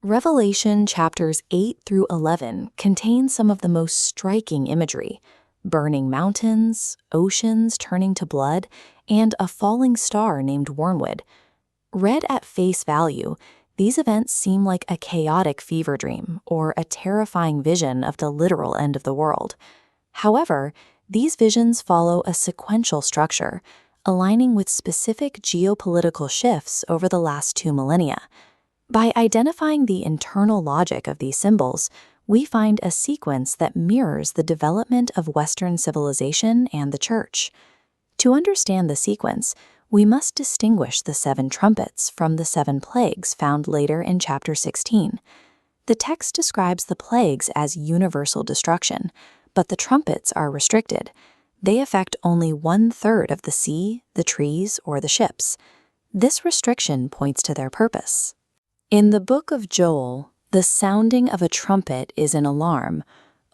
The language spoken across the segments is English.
Revelation chapters 8 through 11 contain some of the most striking imagery: burning mountains, oceans turning to blood, and a falling star named Wormwood. Read at face value, these events seem like a chaotic fever dream or a terrifying vision of the literal end of the world. However, these visions follow a sequential structure, aligning with specific geopolitical shifts over the last 2 millennia. By identifying the internal logic of these symbols, we find a sequence that mirrors the development of Western civilization and the Church. To understand the sequence, we must distinguish the 7 trumpets from the 7 plagues found later in chapter 16. The text describes the plagues as universal destruction, but the trumpets are restricted. They affect only 1/3 of the sea, the trees, or the ships. This restriction points to their purpose. In the book of Joel, the sounding of a trumpet is an alarm,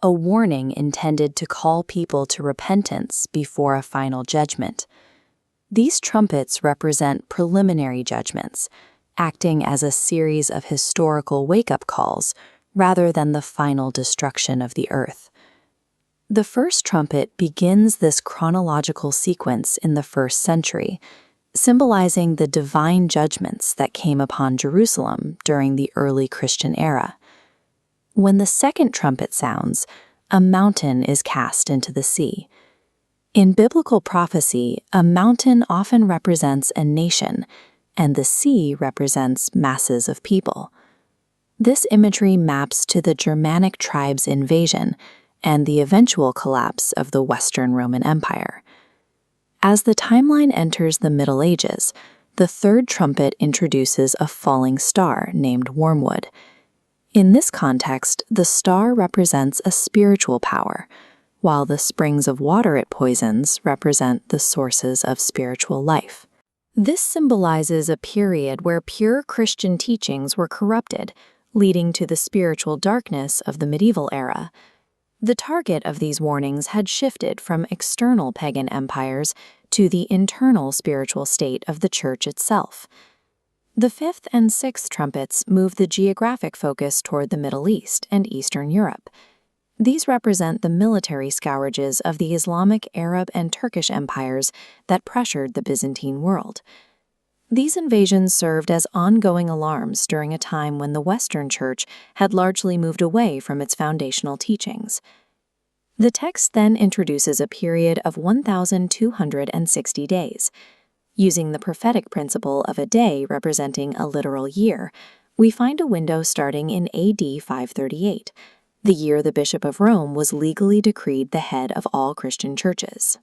a warning intended to call people to repentance before a final judgment. These trumpets represent preliminary judgments, acting as a series of historical wake-up calls rather than the final destruction of the earth. The first trumpet begins this chronological sequence in the 1st century, symbolizing the divine judgments that came upon Jerusalem during the early Christian era. When the second trumpet sounds, a mountain is cast into the sea. In biblical prophecy, a mountain often represents a nation, and the sea represents masses of people. This imagery maps to the Germanic tribes' invasion and the eventual collapse of the Western Roman Empire. As the timeline enters the Middle Ages, the 3rd trumpet introduces a falling star named Wormwood. In this context, the star represents a spiritual power, while the springs of water it poisons represent the sources of spiritual life. This symbolizes a period where pure Christian teachings were corrupted, leading to the spiritual darkness of the medieval era. The target of these warnings had shifted from external pagan empires to the internal spiritual state of the Church itself. The 5th and 6th trumpets move the geographic focus toward the Middle East and Eastern Europe. These represent the military scourges of the Islamic, Arab, and Turkish empires that pressured the Byzantine world. These invasions served as ongoing alarms during a time when the Western Church had largely moved away from its foundational teachings. The text then introduces a period of 1,260 days. Using the prophetic principle of a day representing a literal year, we find a window starting in AD 538, the year the Bishop of Rome was legally decreed the head of all Christian churches.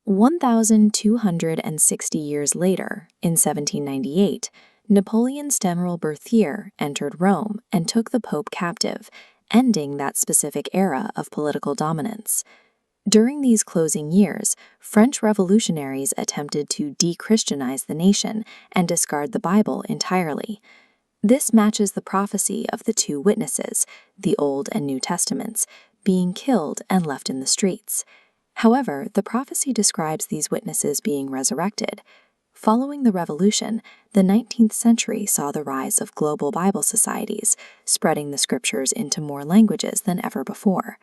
1,260 years later, in 1798, Napoleon's General Berthier entered Rome and took the Pope captive, ending that specific era of political dominance. During these closing years, French revolutionaries attempted to de-Christianize the nation and discard the Bible entirely. This matches the prophecy of the 2 witnesses, the Old and New Testaments, being killed and left in the streets. However, the prophecy describes these witnesses being resurrected. Following the Revolution, the 19th century saw the rise of global Bible societies, spreading the scriptures into more languages than ever before.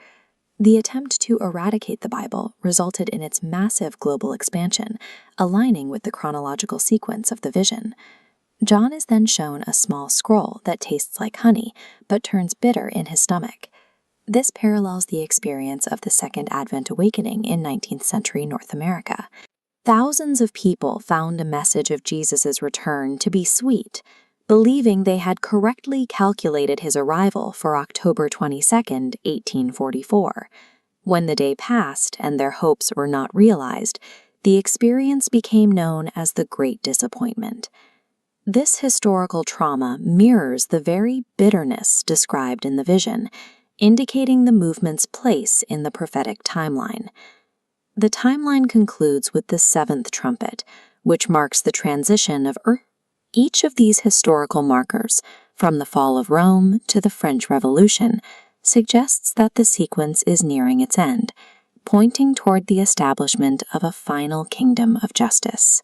The attempt to eradicate the Bible resulted in its massive global expansion, aligning with the chronological sequence of the vision. John is then shown a small scroll that tastes like honey, but turns bitter in his stomach. This parallels the experience of the Second Advent awakening in 19th century North America. Thousands of people found a message of Jesus' return to be sweet, believing they had correctly calculated his arrival for October 22, 1844. When the day passed and their hopes were not realized, the experience became known as the Great Disappointment. This historical trauma mirrors the very bitterness described in the vision, indicating the movement's place in the prophetic timeline. The timeline concludes with the 7th trumpet, which marks the transition of Earth. Each of these historical markers, from the fall of Rome to the French Revolution, suggests that the sequence is nearing its end, pointing toward the establishment of a final kingdom of justice.